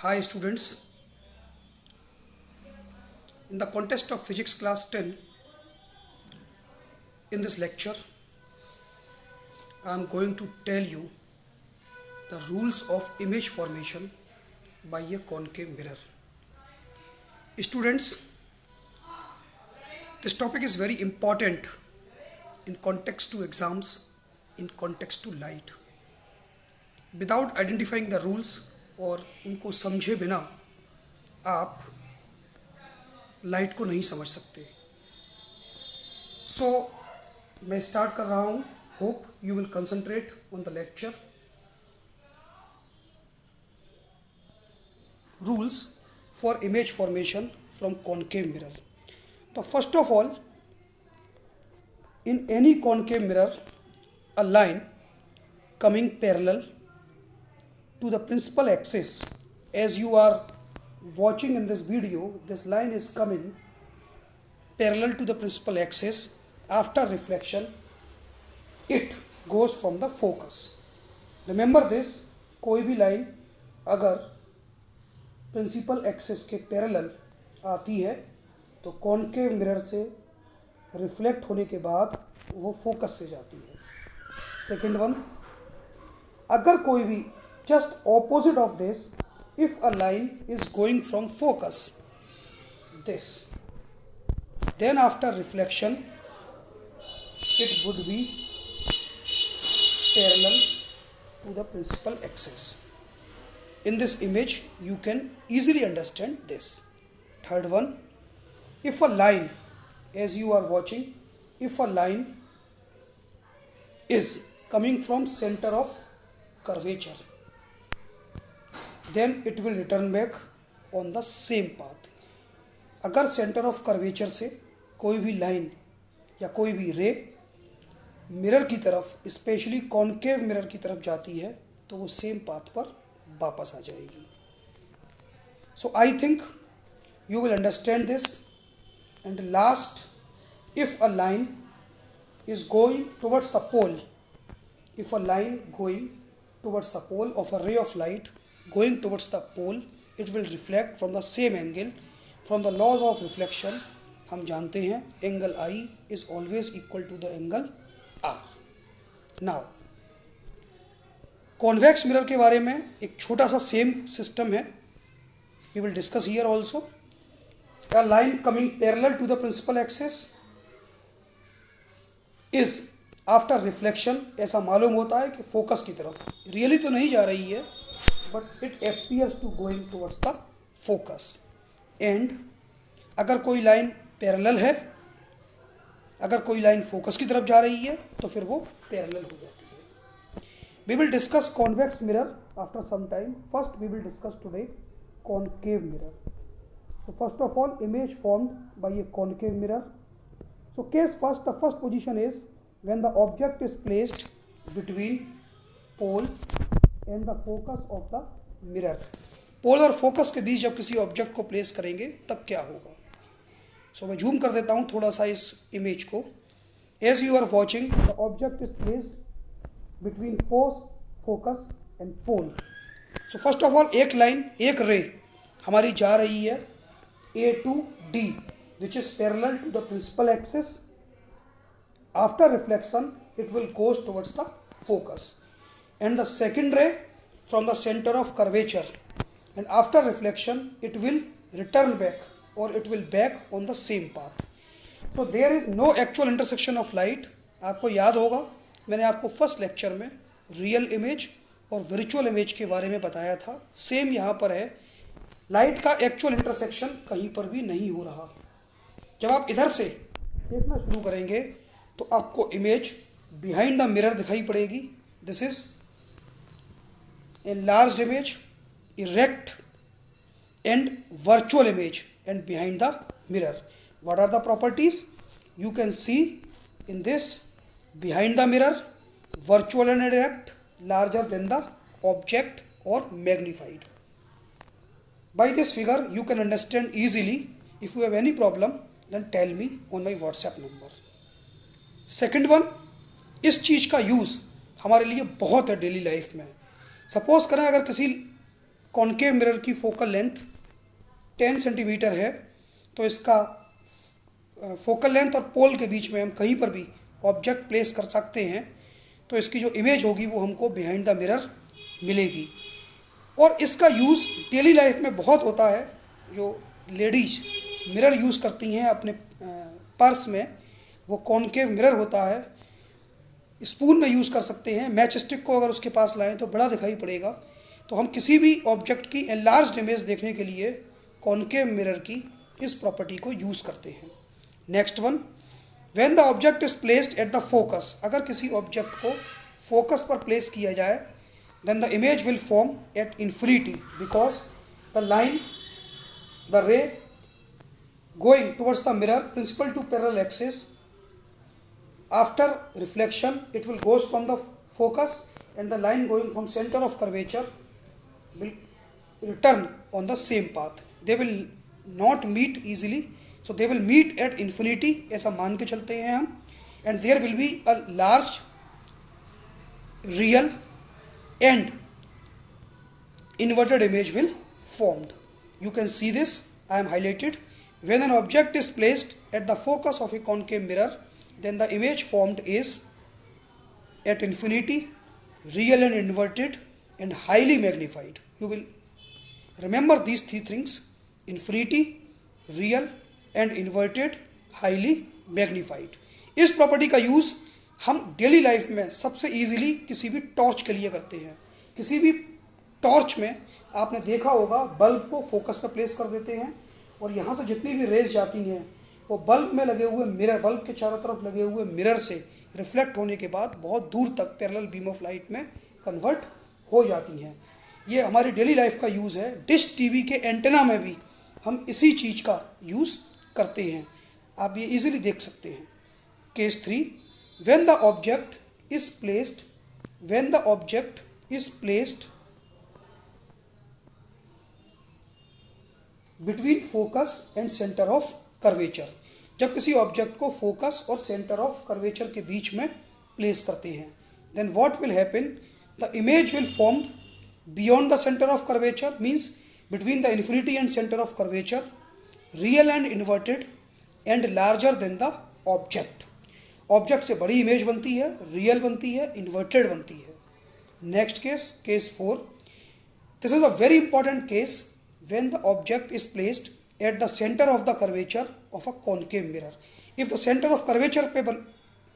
Hi students, in the context of physics class 10, in this lecture I am going to tell you the rules of image formation by a concave mirror. Students, this topic is very important in context to exams, in context to light. Without identifying the rules और उनको समझे बिना आप light को नहीं समझ सकते. सो मैं स्टार्ट कर रहा हूँ. Hope you will concentrate on the lecture. Rules for image formation from concave mirror. तो first of all, in any concave mirror, a line coming parallel to the principal axis, as you are watching in this video, this line is coming parallel to the principal axis. After reflection, it goes from the focus. Remember this, कोई भी line अगर principal axis के parallel आती है तो concave mirror से reflect होने के बाद वो फोकस से जाती है. सेकेंड वन, अगर कोई भी just opposite of this, if a line is going from focus this, then after reflection it would be parallel to the principal axis. In this image you can easily understand this. Third one, if a line, as you are watching, if a line is coming from center of curvature, then it will return back on the same path. अगर centre of curvature से कोई भी line या कोई भी रे mirror की तरफ, स्पेशली कॉन्केव मिरर की तरफ जाती है तो वो सेम पाथ पर वापस आ जाएगी. So I think you will understand this. And last, if a line is going towards the pole, if a line going towards the pole of a ray of light going towards the pole, it will reflect from the same angle. From the laws of reflection हम जानते हैं angle I is always equal to the angle R. Now convex mirror के बारे में एक छोटा सा same system है. we will discuss here also. A line coming parallel to the principal axis is after reflection, ऐसा मालूम होता है कि फोकस की तरफ, रियली तो नहीं जा रही है but it appears to going towards the focus. And अगर कोई लाइन पैरेलल है, अगर कोई लाइन फोकस की तरफ जा रही है तो फिर वो पैरेलल हो जाती है. We will discuss convex mirror after some time. First we will discuss today concave mirror. So first of all, image formed by a concave mirror. So case first, the first position is when the object is placed between pole and the focus of the mirror. पोल और focus के बीच जब किसी object को place करेंगे तब क्या होगा. सो मैं जूम कर देता हूँ थोड़ा सा इस इमेज को. As you are watching, the object is placed between focus and pole. So first of all, एक लाइन, एक रे हमारी जा रही है A to D, which is parallel to the principal axis. After reflection, it will goes towards the focus. And the second ray from the center of curvature. And after reflection, it will return back or it will back on the same path. So there is no actual intersection of light. आपको याद होगा मैंने आपको first lecture में real image और virtual image के बारे में बताया था. सेम यहाँ पर है. लाइट का एक्चुअल इंटरसेक्शन कहीं पर भी नहीं हो रहा. जब आप इधर से देखना शुरू करेंगे तो आपको इमेज बिहाइंड द मिरर दिखाई पड़ेगी. This is a large image, erect and virtual image and behind the mirror. What are the properties? You can see in this behind the mirror, virtual and erect, larger than the object और magnified. By this figure you can understand easily. If you have any problem then tell me on my WhatsApp number. Second one, इस चीज़ का use हमारे लिए बहुत है daily life में. Suppose करें अगर किसी कॉन्केव मिरर की फोकल लेंथ 10 सेंटीमीटर है, तो इसका फोकल लेंथ और पोल के बीच में हम कहीं पर भी ऑब्जेक्ट प्लेस कर सकते हैं, तो इसकी जो इमेज होगी वो हमको बिहाइंड द मिरर मिलेगी। और इसका यूज़ डेली लाइफ में बहुत होता है। जो लेडीज मिरर यूज़ करती हैं अपने पर्स में, वो कॉन्केव मिरर होता है। स्पून में यूज़ कर सकते हैं, मैच स्टिक को अगर उसके पास लाएं तो बड़ा दिखाई पड़ेगा। तो हम किसी भी ऑब्जेक्ट की एनलार्ज्ड इमेज देखने के लिए कॉन्केव मिरर की इस प्रॉपर्टी को यूज़ करते हैं। Next one, when the object is placed at the focus, अगर किसी ऑब्जेक्ट को फोकस पर प्लेस किया जाए, then the image will form at infinity because the line, the ray going towards the mirror principal to parallel axis, after reflection it will goes from the focus and the line going from center of curvature will return on the same path. They will not meet easily, so they will meet at infinity, ऐसा मान के चलते हैं हम, and there will be a large real and inverted image will formed. You can see this, I am highlighted. When an object is placed at the focus of a concave mirror, then the image formed is at infinity, real and inverted, and highly magnified. You will remember these three things: infinity, real and inverted, highly magnified. इस property का use हम daily life में सबसे easily किसी भी torch के लिए करते हैं। किसी भी टॉर्च में आपने देखा होगा, बल्ब को फोकस पर प्लेस कर देते हैं और यहाँ से जितनी भी रेज जाती हैं वो बल्ब में लगे हुए मिरर, बल्ब के चारों तरफ लगे हुए मिरर से रिफ्लेक्ट होने के बाद बहुत दूर तक पैरेलल बीम ऑफ लाइट में कन्वर्ट हो जाती हैं। ये हमारी डेली लाइफ का यूज़ है। डिश टीवी के एंटेना में भी हम इसी चीज़ का यूज़ करते हैं। आप ये इजीली देख सकते हैं। Case 3, when the object is placed between focus and centre of curvature, जब किसी ऑब्जेक्ट को फोकस और सेंटर ऑफ कर्वेचर के बीच में प्लेस करते हैं, then what will happen, the image will form beyond the centre of curvature, means between the infinity and centre of curvature, real and inverted and larger than the object. Object से बड़ी image बनती है, real बनती है, inverted बनती है। Next case, case 4, this is a very important case, when the object is placed at the center of the curvature of a concave mirror. If the center of curvature पे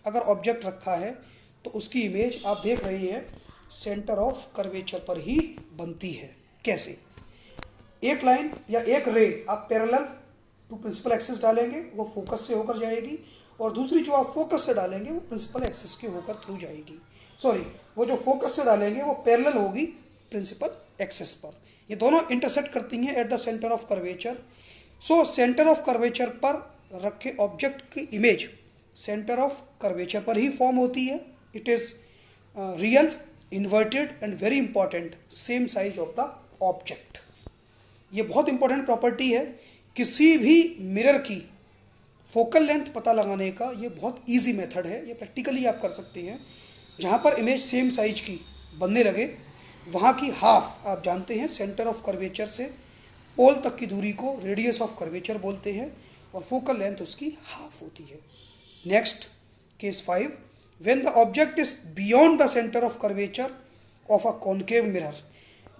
अगर object रखा है तो उसकी image आप देख रहे हैं सेंटर ऑफ कर्वेचर पर ही बनती है। कैसे? एक लाइन या एक रे आप पैरेलल टू प्रिंसिपल एक्सिस डालेंगे, वो फोकस से होकर जाएगी, और दूसरी जो आप फोकस से डालेंगे वो प्रिंसिपल एक्सिस के होकर थ्रू जाएगी। सॉरी, वो जो फोकस से डालेंगे वो पैरेलल होगी प्रिंसिपल एक्सिस पर। ये दोनों इंटरसेक्ट करती हैं at the centre of curvature. So centre of curvature पर रखे ऑब्जेक्ट की इमेज सेंटर ऑफ कर्वेचर पर ही फॉर्म होती है। It is real, inverted and very important, same size of the object. ये बहुत इंपॉर्टेंट प्रॉपर्टी है। किसी भी मिरर की फोकल लेंथ पता लगाने का ये बहुत इजी मेथड है। ये प्रैक्टिकली आप कर सकते हैं। जहाँ पर इमेज सेम साइज की बनने लगे वहाँ की हाफ, आप जानते हैं सेंटर ऑफ कर्वेचर से पोल तक की दूरी को रेडियस ऑफ कर्वेचर बोलते हैं, और फोकल लेंथ उसकी हाफ होती है। Next, case 5, when the object is beyond the centre of curvature of a concave mirror,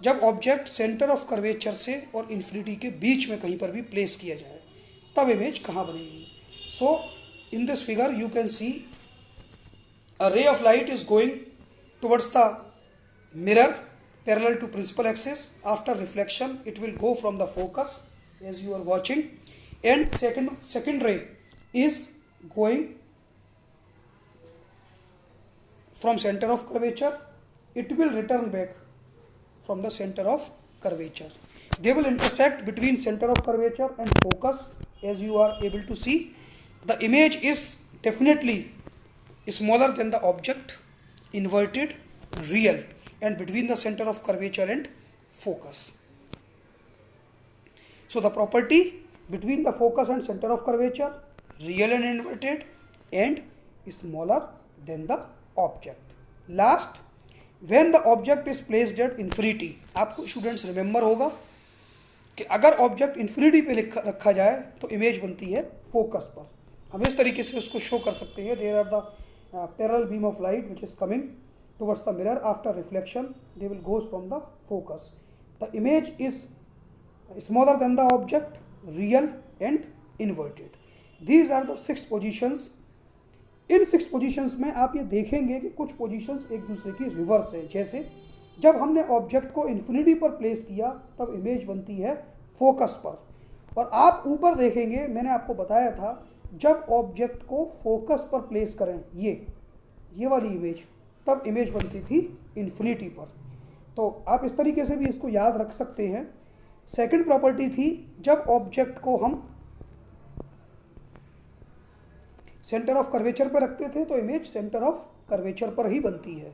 जब ऑब्जेक्ट सेंटर ऑफ कर्वेचर से और इन्फिनिटी के बीच में कहीं पर भी प्लेस किया जाए, तब इमेज कहाँ बनेगी? So in this figure you can see a ray of light is going towards the mirror parallel to principal axis. After reflection it will go from the focus as you are watching, and second ray is going from center of curvature. It will return back from the center of curvature. They will intersect between center of curvature and focus. As you are able to see, the image is definitely smaller than the object, inverted, real, and between the center of curvature and focus. So the property between the focus and center of curvature, real and inverted, and smaller than the object. Last, when the object is placed at infinity, आपको students remember होगा कि अगर object infinity पे रखा जाए तो image बनती है फोकस पर। हम इस तरीके से उसको शो कर सकते हैं, there are the parallel beam of light which is coming towards the mirror, after reflection they will goes from the focus, the image is smaller than the object, real and inverted. These are the 6 positions. In 6 positions में आप ये देखेंगे कि कुछ positions एक दूसरे की reverse है। जैसे जब हमने ऑब्जेक्ट को इन्फिनिटी पर प्लेस किया तब इमेज बनती है फोकस पर, और आप ऊपर देखेंगे, मैंने आपको बताया था जब ऑब्जेक्ट को फोकस पर प्लेस करें ये वाली इमेज, तब इमेज बनती थी इन्फिनिटी पर। तो आप इस तरीके से भी इसको याद रख सकते हैं। सेकंड प्रॉपर्टी थी जब ऑब्जेक्ट को हम सेंटर ऑफ कर्वेचर पर रखते थे तो इमेज सेंटर ऑफ कर्वेचर पर ही बनती है।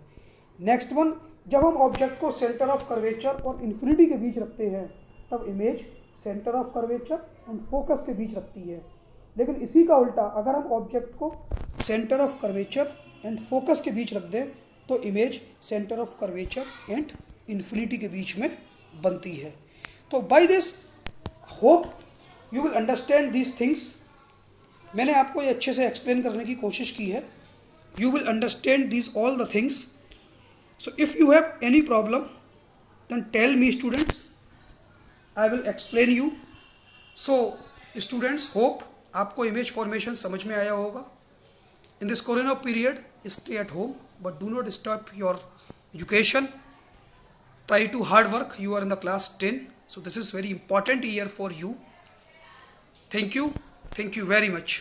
नेक्स्ट वन, जब हम ऑब्जेक्ट को सेंटर ऑफ कर्वेचर और इन्फिनिटी के बीच रखते हैं तब image centre of curvature and focus के बीच रखती है। लेकिन इसी का उल्टा, अगर हम ऑब्जेक्ट को centre of curvature and focus के बीच रख दें तो image centre of curvature and infinity के बीच में बनती है। तो by this hope you will understand these things. मैंने आपको ये अच्छे से एक्सप्लेन करने की कोशिश की है। You will understand these all the things. So if you have any problem then tell me students, I will explain you. So students, hope आपको इमेज फॉर्मेशन समझ में आया होगा। In this corona period stay at home but do not stop your education. Try to hard work. You are in the class 10, so this is very important year for you. Thank you very much.